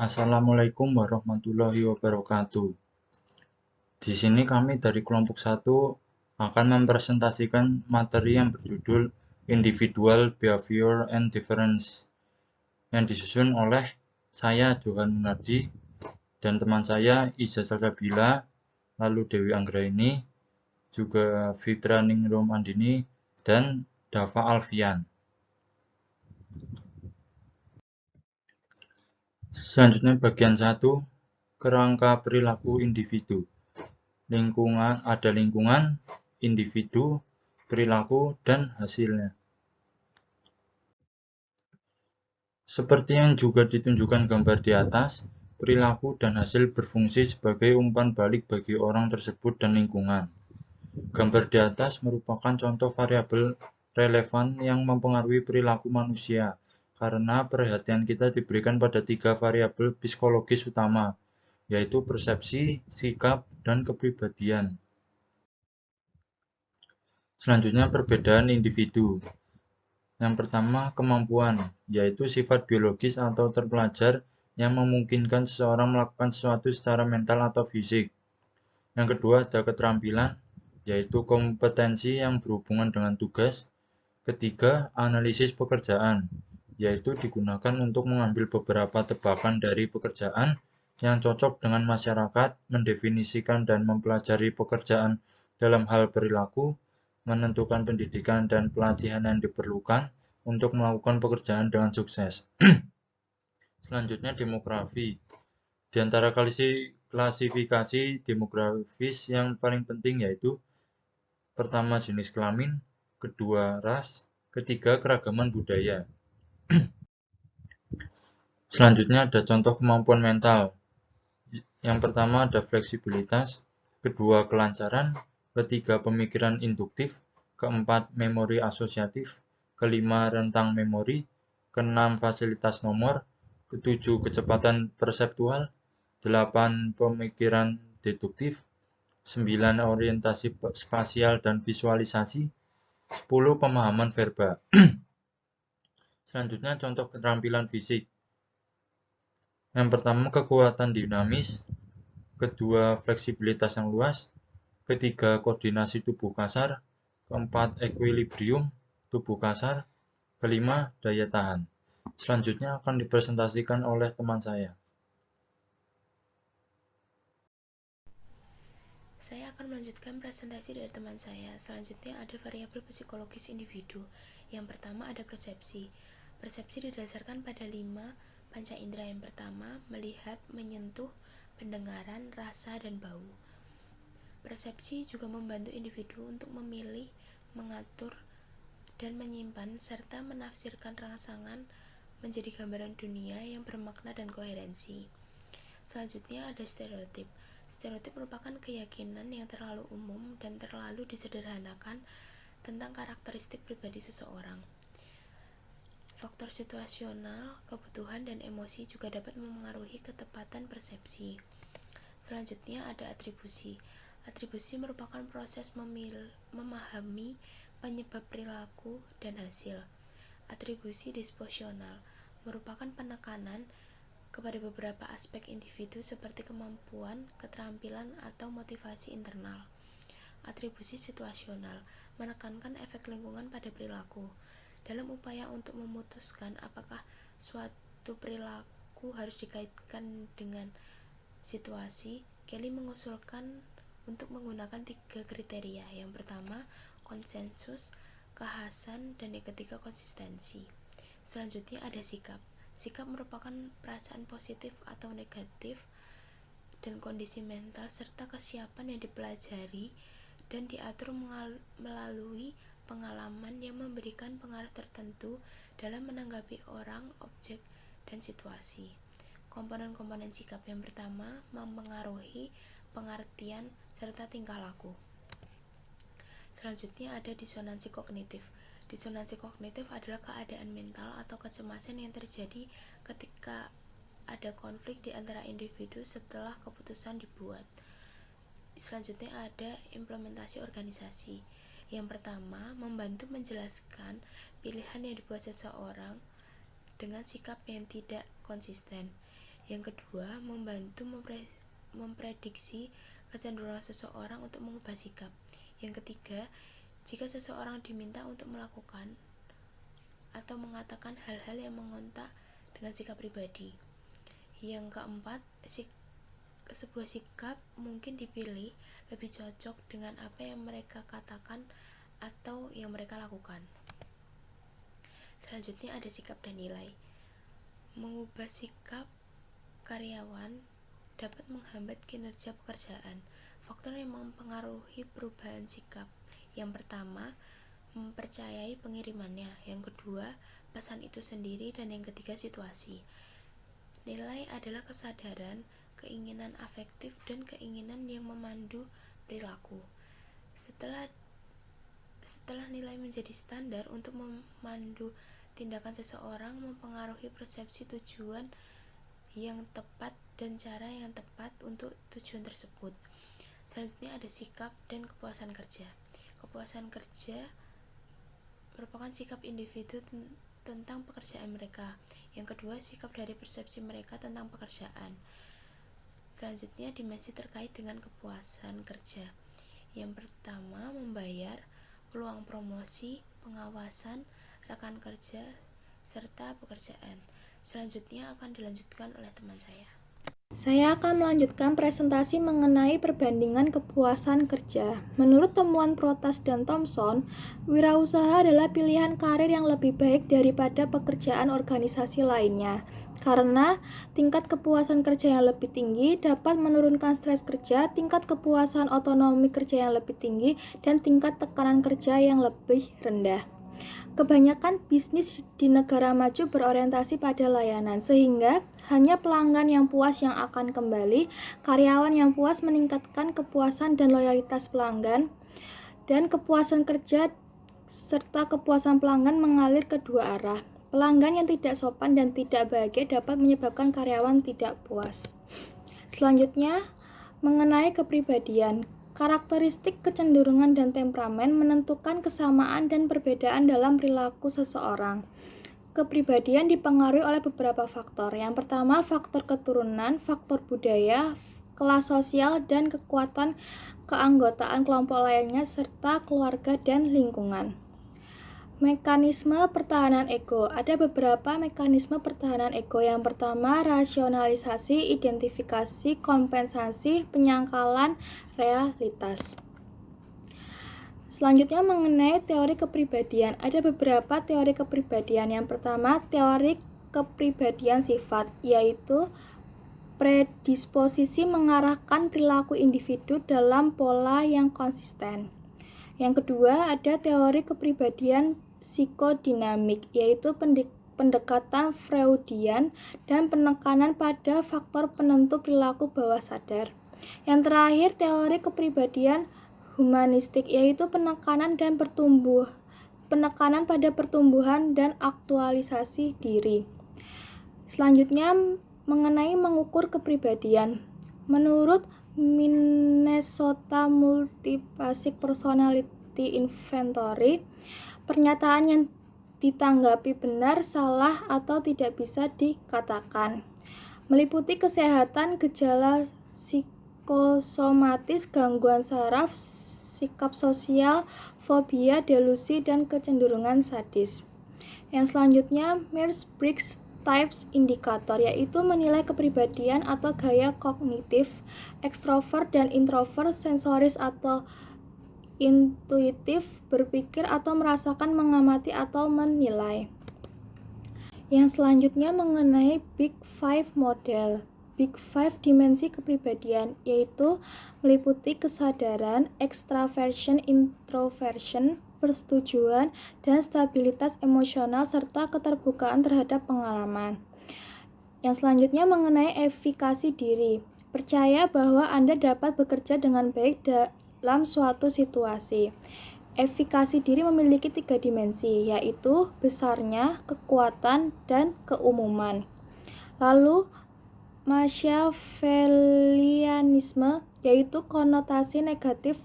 Assalamualaikum warahmatullahi wabarakatuh. Di sini kami dari kelompok 1 akan mempresentasikan materi yang berjudul Individual Behavior and Difference yang disusun oleh saya Johan Munardi dan teman saya Iza Salsabila, lalu Dewi Anggraini, juga Fitra Ningrum Andini, dan Dava Alfian. Selanjutnya bagian 1, kerangka perilaku individu. Lingkungan, individu, perilaku, dan hasilnya. Seperti yang juga ditunjukkan gambar di atas, perilaku dan hasil berfungsi sebagai umpan balik bagi orang tersebut dan lingkungan. Gambar di atas merupakan contoh variabel relevan yang mempengaruhi perilaku manusia, karena perhatian kita diberikan pada 3 variabel psikologis utama, yaitu persepsi, sikap, dan kepribadian. Selanjutnya perbedaan individu. Yang pertama, kemampuan, yaitu sifat biologis atau terpelajar yang memungkinkan seseorang melakukan sesuatu secara mental atau fisik. Yang kedua, ada keterampilan, yaitu kompetensi yang berhubungan dengan tugas. Ketiga, analisis pekerjaan, yaitu digunakan untuk mengambil beberapa tebakan dari pekerjaan yang cocok dengan masyarakat, mendefinisikan dan mempelajari pekerjaan dalam hal perilaku, menentukan pendidikan dan pelatihan yang diperlukan untuk melakukan pekerjaan dengan sukses. Selanjutnya demografi. Di antara klasifikasi demografis yang paling penting yaitu pertama jenis kelamin, kedua ras, ketiga keragaman budaya. Selanjutnya ada contoh kemampuan mental. Yang pertama ada fleksibilitas, kedua kelancaran, ketiga pemikiran induktif, keempat memori asosiatif, kelima rentang memori, keenam fasilitas nomor, ketujuh kecepatan perseptual, 8 pemikiran deduktif, 9 orientasi spasial dan visualisasi, 10 pemahaman verba. Selanjutnya contoh keterampilan fisik. Yang pertama kekuatan dinamis, kedua fleksibilitas yang luas, ketiga koordinasi tubuh kasar, keempat equilibrium tubuh kasar, kelima daya tahan. Selanjutnya akan dipresentasikan oleh teman saya. Saya akan melanjutkan presentasi dari teman saya. Selanjutnya ada variabel psikologis individu. Yang pertama ada persepsi. Persepsi didasarkan pada 5 panca indera. Yang pertama, melihat, menyentuh, pendengaran, rasa, dan bau. Persepsi juga membantu individu untuk memilih, mengatur, dan menyimpan serta menafsirkan rangsangan menjadi gambaran dunia yang bermakna dan koherensi. Selanjutnya ada stereotip. Stereotip merupakan keyakinan yang terlalu umum dan terlalu disederhanakan tentang karakteristik pribadi seseorang. Faktor situasional, kebutuhan, dan emosi juga dapat memengaruhi ketepatan persepsi. Selanjutnya ada atribusi. Atribusi merupakan proses memahami penyebab perilaku dan hasil. Atribusi disposisional merupakan penekanan kepada beberapa aspek individu seperti kemampuan, keterampilan, atau motivasi internal. Atribusi situasional menekankan efek lingkungan pada perilaku. Dalam upaya untuk memutuskan apakah suatu perilaku harus dikaitkan dengan situasi, Kelly mengusulkan untuk menggunakan 3 kriteria. Yang pertama, konsensus, kekhasan, dan yang ketiga, konsistensi. Selanjutnya ada sikap. Sikap merupakan perasaan positif atau negatif dan kondisi mental serta kesiapan yang dipelajari dan diatur melalui pengalaman yang memberikan pengaruh tertentu dalam menanggapi orang, objek, dan situasi. Komponen-komponen sikap yang pertama mempengaruhi pengertian serta tingkah laku. Selanjutnya ada disonansi kognitif. Disonansi kognitif adalah keadaan mental atau kecemasan yang terjadi ketika ada konflik di antara individu setelah keputusan dibuat. Selanjutnya ada implementasi organisasi. Yang pertama, membantu menjelaskan pilihan yang dibuat seseorang dengan sikap yang tidak konsisten. Yang kedua, membantu memprediksi kecenderungan seseorang untuk mengubah sikap. Yang ketiga, jika seseorang diminta untuk melakukan atau mengatakan hal-hal yang mengontak dengan sikap pribadi. Yang keempat, sebuah sikap mungkin dipilih lebih cocok dengan apa yang mereka katakan atau yang mereka lakukan. Selanjutnya ada sikap dan nilai. Mengubah sikap karyawan dapat menghambat kinerja pekerjaan. Faktor yang mempengaruhi perubahan sikap: yang pertama, mempercayai pengirimannya; yang kedua, pesan itu sendiri; dan yang ketiga, situasi. Nilai adalah kesadaran, keinginan afektif, dan keinginan yang memandu perilaku. Setelah nilai menjadi standar untuk memandu tindakan seseorang, mempengaruhi persepsi tujuan yang tepat dan cara yang tepat untuk tujuan tersebut. Selanjutnya ada sikap dan kepuasan kerja. Kepuasan kerja merupakan sikap individu tentang pekerjaan mereka. Yang kedua, sikap dari persepsi mereka tentang pekerjaan. Selanjutnya, dimensi terkait dengan kepuasan kerja. Yang pertama, membayar, peluang promosi, pengawasan, rekan kerja, serta pekerjaan. Selanjutnya akan dilanjutkan oleh teman saya. Saya akan melanjutkan presentasi mengenai perbandingan kepuasan kerja. Menurut temuan Protas dan Thomson, wirausaha adalah pilihan karir yang lebih baik daripada pekerjaan organisasi lainnya. Karena tingkat kepuasan kerja yang lebih tinggi dapat menurunkan stres kerja, tingkat kepuasan otonomi kerja yang lebih tinggi, dan tingkat tekanan kerja yang lebih rendah. Kebanyakan bisnis di negara maju berorientasi pada layanan, sehingga hanya pelanggan yang puas yang akan kembali. Karyawan yang puas meningkatkan kepuasan dan loyalitas pelanggan, dan kepuasan kerja serta kepuasan pelanggan mengalir ke dua arah. Pelanggan yang tidak sopan dan tidak bahagia dapat menyebabkan karyawan tidak puas. Selanjutnya, mengenai kepribadian. Karakteristik, kecenderungan, dan temperamen menentukan kesamaan dan perbedaan dalam perilaku seseorang. Kepribadian dipengaruhi oleh beberapa faktor. Yang pertama, faktor keturunan, faktor budaya, kelas sosial, dan kekuatan keanggotaan kelompok lainnya, serta keluarga dan lingkungan. Mekanisme pertahanan ego. Ada beberapa mekanisme pertahanan ego. Yang pertama, rasionalisasi, identifikasi, kompensasi, penyangkalan, realitas. Selanjutnya mengenai teori kepribadian. Ada beberapa teori kepribadian. Yang pertama, teori kepribadian sifat, yaitu predisposisi mengarahkan perilaku individu dalam pola yang konsisten. Yang kedua, ada teori kepribadian psikodinamik, yaitu pendekatan Freudian dan penekanan pada faktor penentu perilaku bawah sadar. Yang terakhir, teori kepribadian humanistik, yaitu penekanan pada pertumbuhan dan aktualisasi diri. Selanjutnya, mengenai mengukur kepribadian. Menurut Minnesota Multipasic Personality Inventory, pernyataan yang ditanggapi benar, salah, atau tidak bisa dikatakan. Meliputi kesehatan, gejala psikosomatis, gangguan saraf, sikap sosial, fobia, delusi, dan kecenderungan sadis. Yang selanjutnya, Myers-Briggs Types Indicator, yaitu menilai kepribadian atau gaya kognitif, ekstrovert dan introvert, sensoris atau intuitif, berpikir atau merasakan, mengamati atau menilai. Yang selanjutnya mengenai Big Five model. Big Five dimensi kepribadian, yaitu meliputi kesadaran, extraversion, introversion, persetujuan, dan stabilitas emosional, serta keterbukaan terhadap pengalaman. Yang selanjutnya mengenai efikasi diri. Percaya bahwa Anda dapat bekerja dengan baik dalam suatu situasi. Efikasi diri memiliki 3 dimensi, yaitu besarnya, kekuatan, dan keumuman. Lalu, Machiavellianisme, yaitu konotasi negatif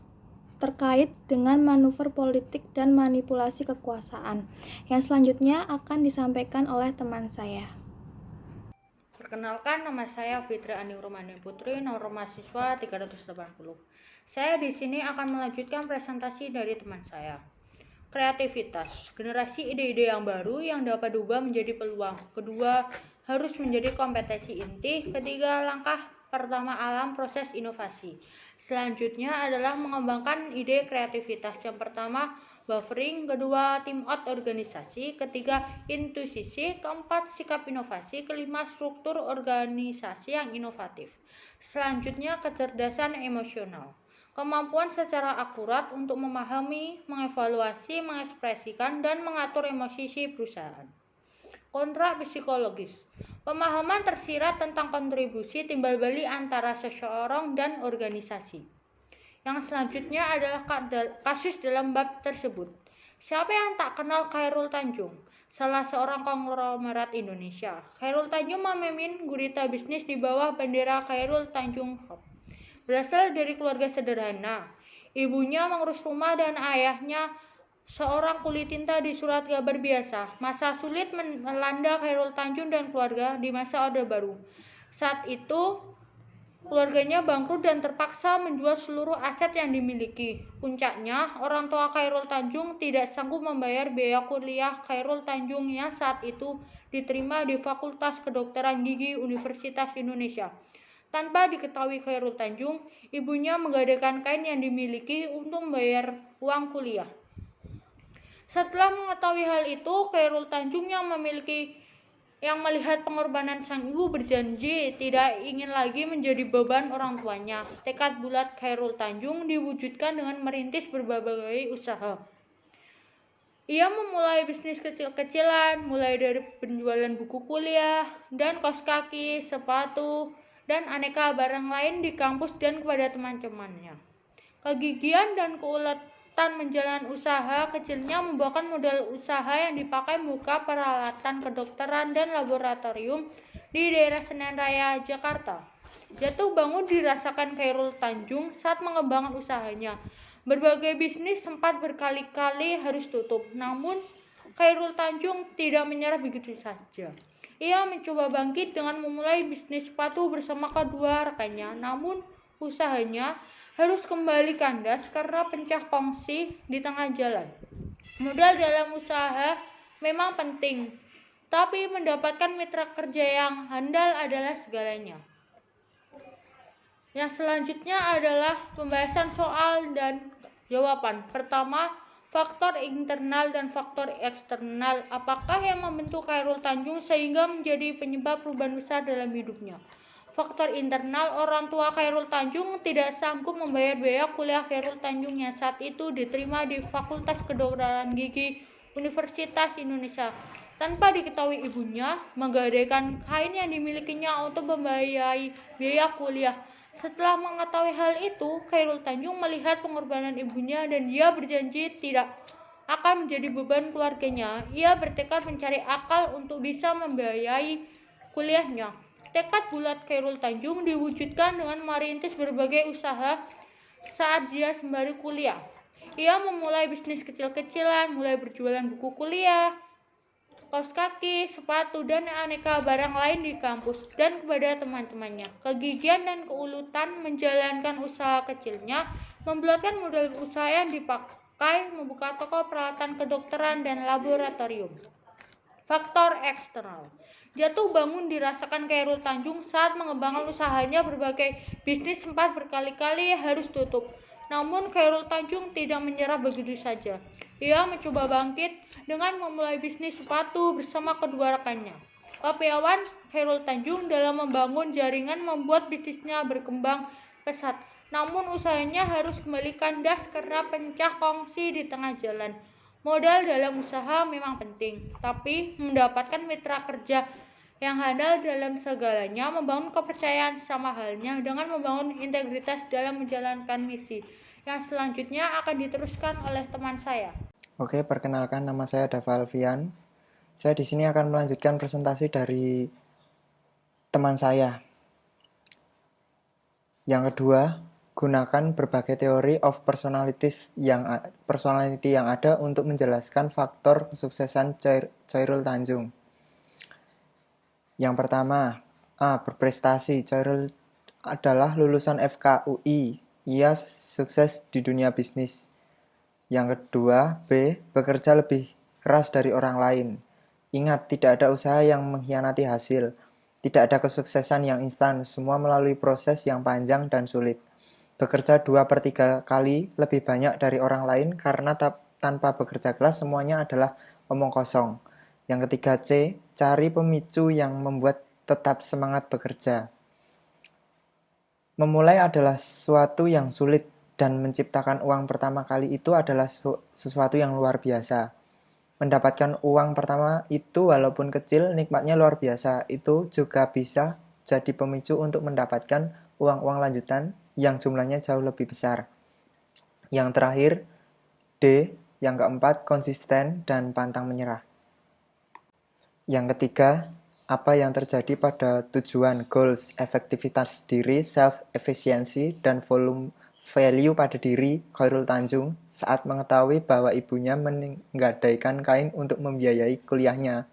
terkait dengan manuver politik dan manipulasi kekuasaan. Yang selanjutnya akan disampaikan oleh teman saya. Perkenalkan, nama saya Fitri Aning Rumani Putri, nomor mahasiswa 380. Saya di sini akan melanjutkan presentasi dari teman saya. Kreativitas, generasi ide-ide yang baru yang dapat diubah menjadi peluang. Kedua, harus menjadi kompetensi inti. Ketiga, langkah pertama alam proses inovasi. Selanjutnya adalah mengembangkan ide kreativitas. Yang pertama, buffering, kedua team out organisasi, ketiga intuisi, keempat sikap inovasi, kelima struktur organisasi yang inovatif. Selanjutnya kecerdasan emosional, kemampuan secara akurat untuk memahami, mengevaluasi, mengekspresikan, dan mengatur emosi si perusahaan. Kontrak psikologis, pemahaman tersirat tentang kontribusi timbal balik antara seseorang dan organisasi. Yang selanjutnya adalah kasus dalam bab tersebut. Siapa yang tak kenal Khairul Tanjung? Salah seorang konglomerat Indonesia. Khairul Tanjung memimpin gurita bisnis di bawah bendera Khairul Tanjung Group. Berasal dari keluarga sederhana. Ibunya mengurus rumah dan ayahnya seorang kulit tinta di surat kabar biasa. Masa sulit melanda Khairul Tanjung dan keluarga di masa Orde Baru. Saat itu keluarganya bangkrut dan terpaksa menjual seluruh aset yang dimiliki. Puncaknya, orang tua Khairul Tanjung tidak sanggup membayar biaya kuliah Khairul Tanjung yang saat itu diterima di Fakultas Kedokteran Gigi Universitas Indonesia. Tanpa diketahui Khairul Tanjung, ibunya menggadaikan kain yang dimiliki untuk membayar uang kuliah. Setelah mengetahui hal itu, Khairul Tanjung yang melihat pengorbanan sang ibu berjanji tidak ingin lagi menjadi beban orang tuanya. Tekad bulat Khairul Tanjung diwujudkan dengan merintis berbagai usaha. Ia memulai bisnis kecil-kecilan, mulai dari penjualan buku kuliah, dan kaos kaki, sepatu, dan aneka barang lain di kampus dan kepada teman-temannya. Kegigihan dan keuletan menjalankan usaha kecilnya membuahkan modal usaha yang dipakai membuka peralatan kedokteran dan laboratorium di daerah Senen Raya, Jakarta. Jatuh bangun dirasakan Khairul Tanjung saat mengembangkan usahanya. Berbagai bisnis sempat berkali-kali harus tutup, namun Khairul Tanjung tidak menyerah begitu saja. Ia mencoba bangkit dengan memulai bisnis sepatu bersama kedua rekannya, namun usahanya harus kembali kandas karena pecah kongsi di tengah jalan. Modal dalam usaha memang penting, tapi mendapatkan mitra kerja yang handal adalah segalanya. Yang selanjutnya adalah pembahasan soal dan jawaban. Pertama, faktor internal dan faktor eksternal. Apakah yang membentuk Khairul Tanjung sehingga menjadi penyebab perubahan besar dalam hidupnya? Faktor internal, orang tua Khairul Tanjung tidak sanggup membayar biaya kuliah Khairul Tanjung yang saat itu diterima di Fakultas Kedokteran Gigi Universitas Indonesia. Tanpa diketahui ibunya, menggadaikan kain yang dimilikinya untuk membiayai biaya kuliah. Setelah mengetahui hal itu, Khairul Tanjung melihat pengorbanan ibunya dan dia berjanji tidak akan menjadi beban keluarganya. Ia bertekad mencari akal untuk bisa membiayai kuliahnya. Tekad bulat Khairul Tanjung diwujudkan dengan merintis berbagai usaha saat dia sembari kuliah. Ia memulai bisnis kecil-kecilan, mulai berjualan buku kuliah, kaos kaki, sepatu, dan aneka barang lain di kampus dan kepada teman-temannya. Kegigihan dan keuletan menjalankan usaha kecilnya membulatkan modal usaha yang dipakai membuka toko peralatan kedokteran dan laboratorium. Faktor eksternal, jatuh bangun dirasakan Khairul Tanjung saat mengembangkan usahanya. Berbagai bisnis sempat berkali-kali harus tutup, namun Khairul Tanjung tidak menyerah begitu saja. Ia mencoba bangkit dengan memulai bisnis sepatu bersama kedua rekannya. Papiawan Khairul Tanjung dalam membangun jaringan membuat bisnisnya berkembang pesat, namun usahanya harus kembali kandas karena pecah kongsi di tengah jalan. Modal dalam usaha memang penting, tapi mendapatkan mitra kerja yang handal dalam segalanya, membangun kepercayaan sama halnya dengan membangun integritas dalam menjalankan misi. Yang selanjutnya akan diteruskan oleh teman saya. Oke, perkenalkan, nama saya Dava Alfian. Saya di sini akan melanjutkan presentasi dari teman saya. Yang kedua, gunakan berbagai teori of personality yang ada untuk menjelaskan faktor kesuksesan Khairul Tanjung. Yang pertama, A. Berprestasi. Chairul adalah lulusan FKUI. Ia sukses di dunia bisnis. Yang kedua, B. Bekerja lebih keras dari orang lain. Ingat, tidak ada usaha yang mengkhianati hasil. Tidak ada kesuksesan yang instan, semua melalui proses yang panjang dan sulit. Bekerja 2/3 kali lebih banyak dari orang lain karena tanpa bekerja keras semuanya adalah omong kosong. Yang ketiga, C. Cari pemicu yang membuat tetap semangat bekerja. Memulai adalah sesuatu yang sulit dan menciptakan uang pertama kali itu adalah sesuatu yang luar biasa. Mendapatkan uang pertama itu walaupun kecil, nikmatnya luar biasa. Itu juga bisa jadi pemicu untuk mendapatkan uang-uang lanjutan yang jumlahnya jauh lebih besar. Yang terakhir, D. Yang keempat, konsisten dan pantang menyerah. Yang ketiga, apa yang terjadi pada tujuan, goals, efektivitas diri, self-efficiency, dan volume value pada diri Khairul Tanjung saat mengetahui bahwa ibunya menggadaikan kain untuk membiayai kuliahnya.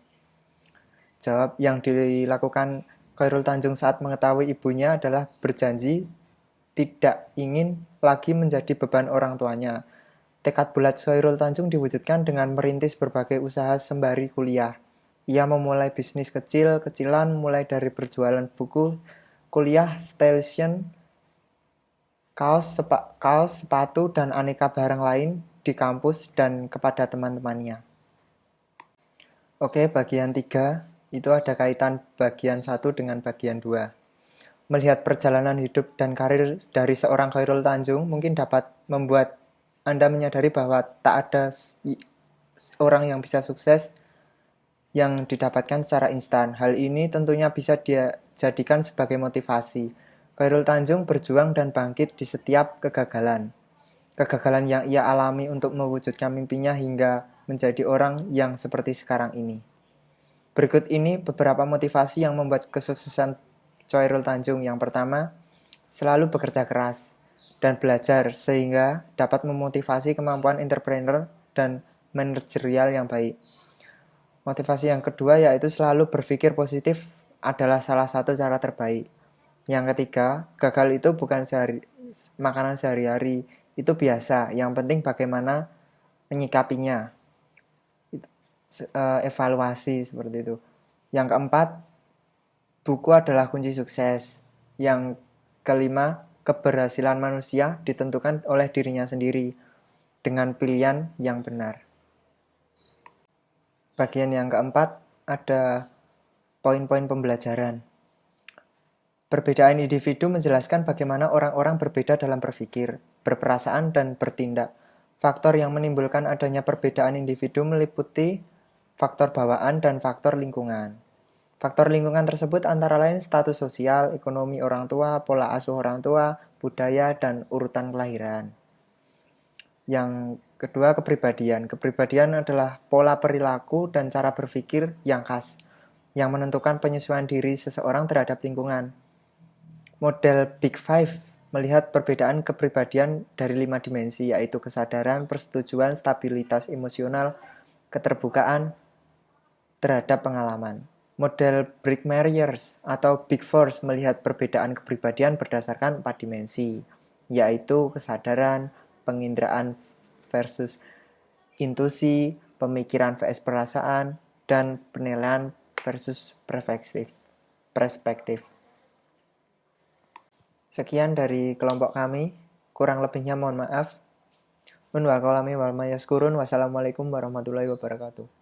Jawab, yang dilakukan Khairul Tanjung saat mengetahui ibunya adalah berjanji tidak ingin lagi menjadi beban orang tuanya. Tekad bulat Khairul Tanjung diwujudkan dengan merintis berbagai usaha sembari kuliah. Ia memulai bisnis kecil-kecilan mulai dari berjualan buku kuliah, station, kaos, sepatu, dan aneka barang lain di kampus dan kepada teman-temannya. Oke, bagian 3 itu ada kaitan bagian 1 dengan bagian 2. Melihat perjalanan hidup dan karir dari seorang Khairul Tanjung mungkin dapat membuat Anda menyadari bahwa tak ada orang yang bisa sukses yang didapatkan secara instan. Hal ini tentunya bisa dia jadikan sebagai motivasi. Khairul Tanjung berjuang dan bangkit di setiap kegagalan. Kegagalan yang ia alami untuk mewujudkan mimpinya hingga menjadi orang yang seperti sekarang ini. Berikut ini beberapa motivasi yang membuat kesuksesan Khairul Tanjung. Yang pertama, selalu bekerja keras dan belajar sehingga dapat memotivasi kemampuan entrepreneur dan manajerial yang baik. Motivasi yang kedua yaitu selalu berpikir positif adalah salah satu cara terbaik. Yang ketiga, gagal itu bukan makanan sehari-hari, itu biasa. Yang penting bagaimana menyikapinya. Evaluasi seperti itu. Yang keempat, buku adalah kunci sukses. Yang kelima, keberhasilan manusia ditentukan oleh dirinya sendiri dengan pilihan yang benar. Bagian yang keempat ada poin-poin pembelajaran. Perbedaan individu menjelaskan bagaimana orang-orang berbeda dalam berpikir, berperasaan, dan bertindak. Faktor yang menimbulkan adanya perbedaan individu meliputi faktor bawaan dan faktor lingkungan. Faktor lingkungan tersebut antara lain status sosial, ekonomi orang tua, pola asuh orang tua, budaya, dan urutan kelahiran. Yang kedua, kepribadian. Kepribadian adalah pola perilaku dan cara berpikir yang khas, yang menentukan penyesuaian diri seseorang terhadap lingkungan. Model Big Five melihat perbedaan kepribadian dari 5 dimensi, yaitu kesadaran, persetujuan, stabilitas emosional, keterbukaan terhadap pengalaman. Model Brick Myers atau Big Four melihat perbedaan kepribadian berdasarkan 4 dimensi, yaitu kesadaran, penginderaan versus intuisi, pemikiran vs perasaan, dan penilaian versus perspektif. Sekian dari kelompok kami, kurang lebihnya mohon maaf. Wassalamualaikum warahmatullahi wabarakatuh.